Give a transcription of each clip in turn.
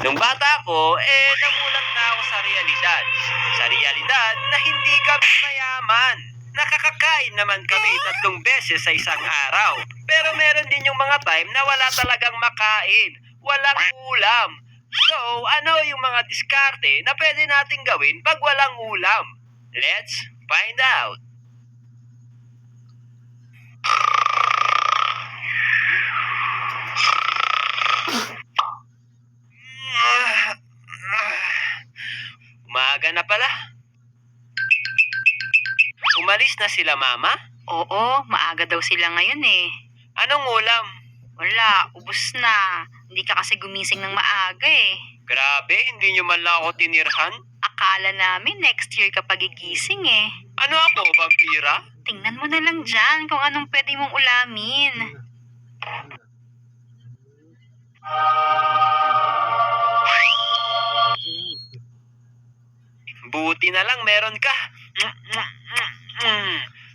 Nung bata ko, namulat na ako sa realidad. Sa realidad na hindi kami mayaman. Nakakakain naman kami 3 beses sa isang araw. Pero meron din yung mga time na wala talagang makain. Walang ulam. So, ano yung mga diskarte na pwede nating gawin pag walang ulam? Let's find out. Umaga na pala. Umalis na sila mama? Oo, maaga daw sila ngayon eh. Anong ulam? Wala, ubos na. Hindi ka kasi gumising ng maaga eh. Grabe, hindi nyo man lang ako tinirhan. Akala namin next year ka pagigising eh. Ano ako, vampira? Tingnan mo na lang dyan kung anong pwede mong ulamin. Buti na lang meron ka.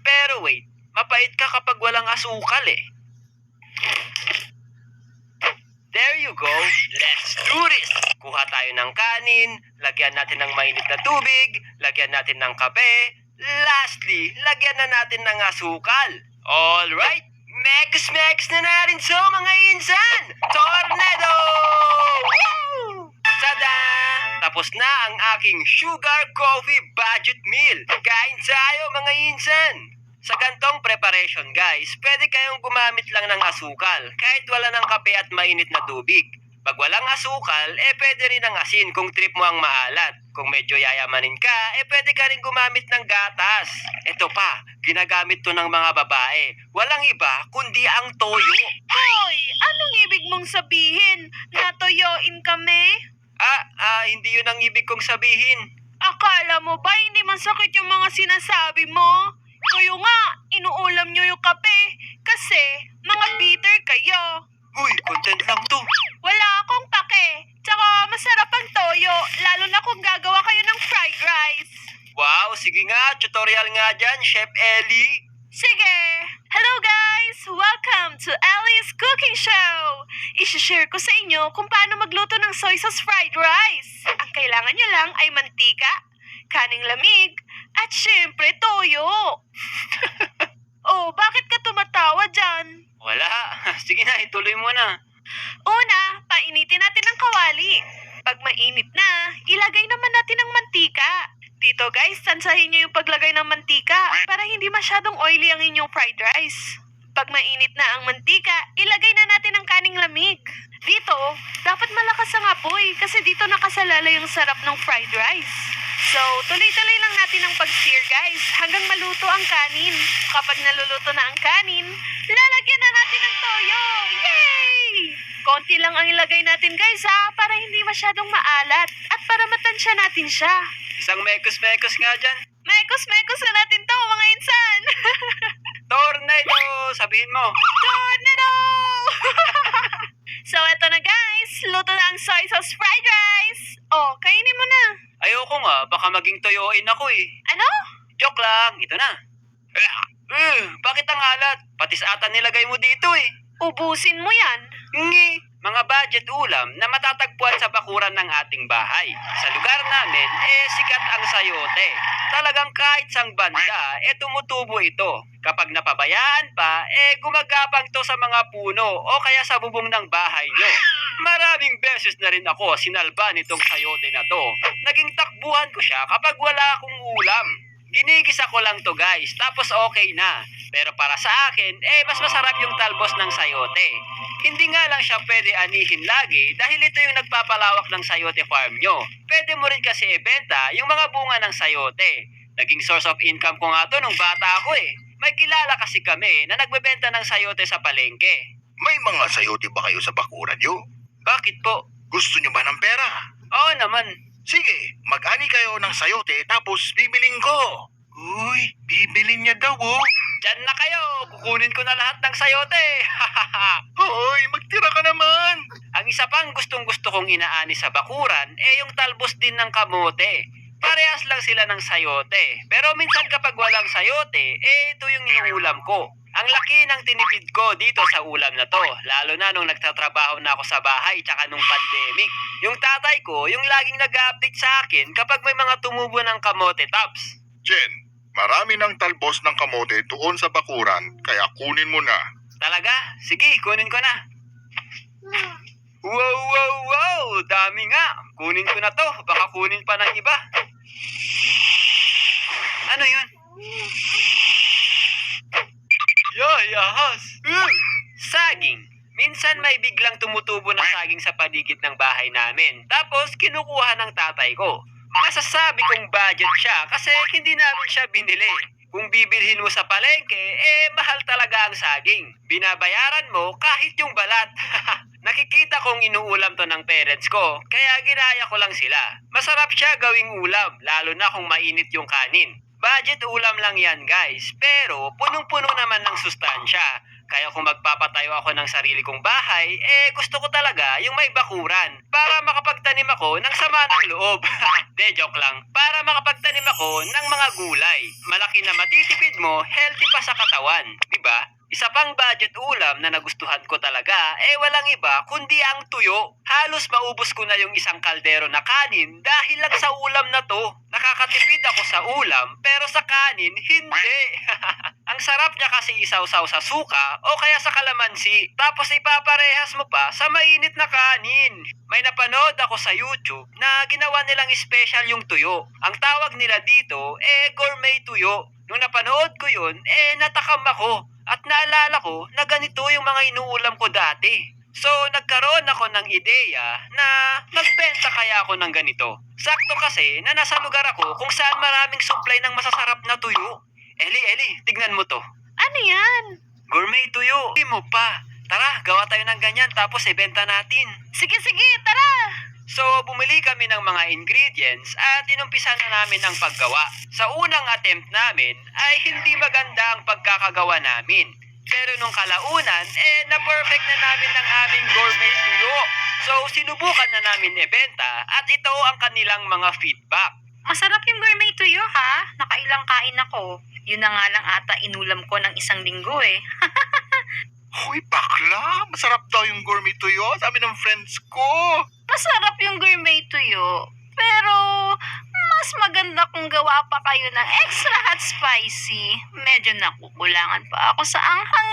Pero wait, mapait ka kapag walang asukal eh. There you go. Let's do this. Kuha tayo ng kanin, lagyan natin ng mainit na tubig, lagyan natin ng kape, lastly, lagyan na natin ng asukal. Alright, meks na natin so mga insan! Tornado! Woo! Tada! Tapos na ang aking sugar coffee budget meal. Kain tayo mga insan! Sa gantong preparation guys, pwede kayong gumamit lang ng asukal kahit wala ng kape at mainit na tubig. Pag walang asukal, pwede rin ng asin kung trip mo ang maalat. Kung medyo yayamanin ka, pwede ka rin gumamit ng gatas. Ito pa, ginagamit to ng mga babae. Walang iba kundi ang toyo. Hoy, anong ibig mong sabihin? Natoyoin kami? Hindi yun ang ibig kong sabihin. Akala mo ba hindi masakit yung mga sinasabi mo? Kayo nga, inuulam nyo yung kape kasi mga bitter kayo. Uy, content lang to. Wala akong pake. Tsaka masarap ang toyo, lalo na kung gagawa kayo ng fried rice. Wow, sige nga, tutorial nga dyan, Chef Ellie. Sige! Hello guys! Welcome to Ellie's Cooking Show! I-share ko sa inyo kung paano magluto ng soy sauce fried rice. Ang kailangan nyo lang ay mantika, kaning lamig, at syempre toyo. Oh, bakit ka tumatawa dyan? Wala. Sige na, ituloy mo na. Una, painitin natin ang kawali. Pag mainit na, ilagay naman natin ang mantika. Dito guys, tansahin nyo yung paglagay ng mantika para hindi masyadong oily ang inyong fried rice. Pag mainit na ang mantika, ilagay na natin ang kaning lamig. Dito, dapat malakas ang apoy kasi dito nakasalala yung sarap ng fried rice. So, tuloy-tuloy lang natin ang pag-sear guys hanggang maluto ang kanin. Kapag naluluto na ang kanin, lalagyan na natin ng toyo! Yay! Konti lang ang ilagay natin guys para hindi masyadong maalat at para matansya natin siya. Isang mekos-mekos nga dyan. Mekos-mekos na natin to mga insan! Tornado! Sabihin mo. Tornado! So, eto na guys. Luto na ang soy sauce fried rice. Oh, kainin mo na. Ayoko nga, baka maging toyoin ako eh. Ano? Joke lang, ito na. Bakit ang alat? Patis ata nilagay mo dito eh. Ubusin mo yan. Ngi, mga budget ulam na matatagpuan sa bakuran ng ating bahay. Sa lugar namin, sikat ang sayote. Talagang kahit sang banda, tumutubo ito. Kapag napabayaan pa, gumagapang to sa mga puno o kaya sa bubong ng bahay nyo. Maraming beses na rin ako sinalba nitong sayote na to. Naging takbuhan ko siya kapag wala akong ulam. Ginigisa ko lang to guys, tapos okay na. Pero para sa akin, mas masarap yung talbos ng sayote. Hindi nga lang siya pwede anihin lagi dahil ito yung nagpapalawak ng sayote farm nyo. Pwede mo rin kasi ibenta yung mga bunga ng sayote. Naging source of income ko nga to nung bata ako eh. May kilala kasi kami na nagbebenta ng sayote sa palengke. May mga sayote ba kayo sa bakuran nyo? Bakit po? Gusto nyo ba ng pera? Oo naman. Sige, mag-ani kayo ng sayote tapos bibiling ko. Uy, bibilin niya daw oh. Diyan na kayo, kukunin ko na lahat ng sayote. Hoy, magtira ka naman. Ang isa pang gustong-gusto kong inaani sa bakuran, yung talbos din ng kamote. Parehas lang sila ng sayote. Pero minsan kapag walang sayote, ito yung inuulam ko. Ang laki ng tinipid ko dito sa ulam na to, lalo na nung nagtatrabaho na ako sa bahay tsaka nung pandemic. Yung tatay ko, yung laging nag-update sa akin kapag may mga tumubo ng kamote tops. Jen, marami ng talbos ng kamote doon sa bakuran, kaya kunin mo na. Talaga? Sige, kunin ko na. Wow, wow, wow! Dami nga! Kunin ko na to, baka kunin pa ng iba. Ano yun? Yoy, ahas! Saging. Minsan may biglang tumutubo na saging sa paligid ng bahay namin. Tapos kinukuha ng tatay ko. Masasabi kong budget siya kasi hindi namin siya binili. Kung bibilhin mo sa palengke, mahal talaga ang saging. Binabayaran mo kahit yung balat. Nakikita kong inuulam to ng parents ko, kaya ginaya ko lang sila. Masarap siya gawing ulam, lalo na kung mainit yung kanin. Budget ulam lang yan guys, pero punong-puno naman ng sustansya. Kaya kung magpapatayo ako ng sarili kong bahay, gusto ko talaga yung may bakuran para makapagtanim ako ng sama ng loob. De, joke lang. Para makapagtanim ako ng mga gulay. Malaki na matitipid mo, healthy pa sa katawan, di ba? Isa pang budget ulam na nagustuhan ko talaga, walang iba kundi ang tuyo. Halos maubos ko na yung isang kaldero na kanin dahil lang sa ulam na to. Nakakatipid ako sa ulam, pero sa kanin, hindi. Ang sarap niya kasi isawsaw sa suka o kaya sa kalamansi, tapos ipaparehas mo pa sa mainit na kanin. May napanood ako sa YouTube na ginawa nilang special yung tuyo. Ang tawag nila dito, gourmet tuyo. Nung napanood ko yun, natakam ako. At naalala ko na ganito yung mga inuulam ko dati. So, nagkaroon ako ng ideya na magbenta kaya ako ng ganito. Sakto kasi na nasa lugar ako kung saan maraming supply ng masasarap na tuyo. Eli, tignan mo to. Ano yan? Gourmet tuyo. Hindi mo pa. Tara, gawa tayo ng ganyan tapos ibenta natin. Sige, tara! So, bumili kami ng mga ingredients at inumpisa na namin ang paggawa. Sa unang attempt namin ay hindi maganda ang pagkakagawa namin. Pero nung kalaunan, na-perfect na namin ang aming gourmet tuyo. So, sinubukan na namin ibenta at ito ang kanilang mga feedback. Masarap yung gourmet tuyo ha? Nakailang kain ako. Yun na nga lang ata inulam ko ng isang linggo Hoy, bakla! Masarap daw yung gourmet tuyo, sabi ng friends ko. Masarap yung gourmet tuyo. Pero, mas maganda kung gawa pa kayo ng extra hot spicy. Medyo nakukulangan pa ako sa anghang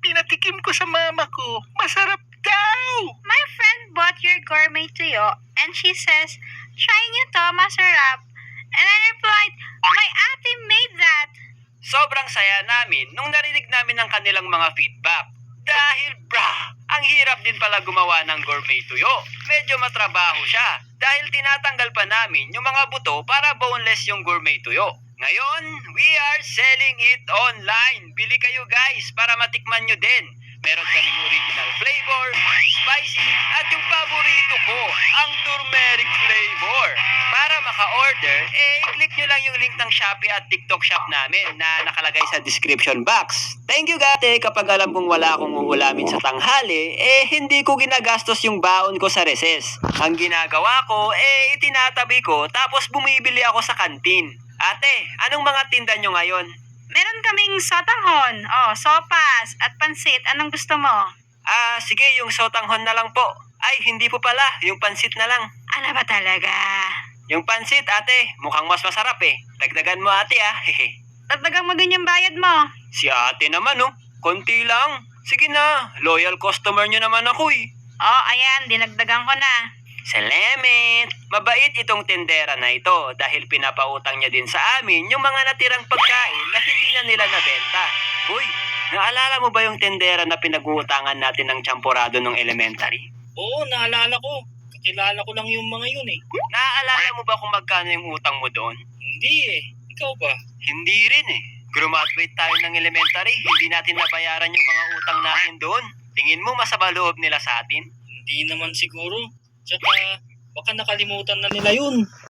Pinatikim ko sa mama ko. Masarap daw! My friend bought your gourmet tuyo and she says, try niyo to, masarap. And I replied, my ate made that. Sobrang saya namin nung narinig namin ang kanilang mga feedback. Dahil ang hirap din pala gumawa ng gourmet tuyo. Medyo matrabaho siya dahil tinatanggal pa namin yung mga buto para boneless yung gourmet tuyo. Ngayon, we are selling it online. Bili kayo guys para matikman nyo din. Meron kaming original flavor, spicy, at yung paborito ko, ang turmeric flavor. Para maka-order, i-click nyo lang yung link ng Shopee at TikTok shop namin na nakalagay sa description box. Thank you gate, kapag alam kong wala akong uulamin sa tanghali, hindi ko ginagastos yung baon ko sa recess. Ang ginagawa ko, itinatabi ko tapos bumibili ako sa kantin. Ate, anong mga tinda nyo ngayon? Meron kaming sotanghon, sopas, at pansit. Anong gusto mo? Sige, yung sotanghon na lang po. Ay, hindi po pala, yung pansit na lang. Ano ba talaga? Yung pansit, ate, mukhang mas masarap Dagdagan mo ate hehe. Dagdagan mo din yung bayad mo. Si ate naman konti lang. Sige na, loyal customer nyo naman ako Ayan, dinagdagan ko na. Salamat! Mabait itong tendera na ito dahil pinapautang niya din sa amin yung mga natirang pagkain na hindi na nila nabenta. Uy, naalala mo ba yung tendera na pinag-uutangan natin ng champorado nung elementary? Oo, naalala ko. Kakilala ko lang yung mga yun Naaalala mo ba kung magkano yung utang mo doon? Hindi Ikaw ba? Hindi rin Graduate tayo ng elementary, hindi natin nabayaran yung mga utang natin doon. Tingin mo masama loob nila sa atin? Hindi naman siguro. Tsaka, baka nakalimutan na nila yun.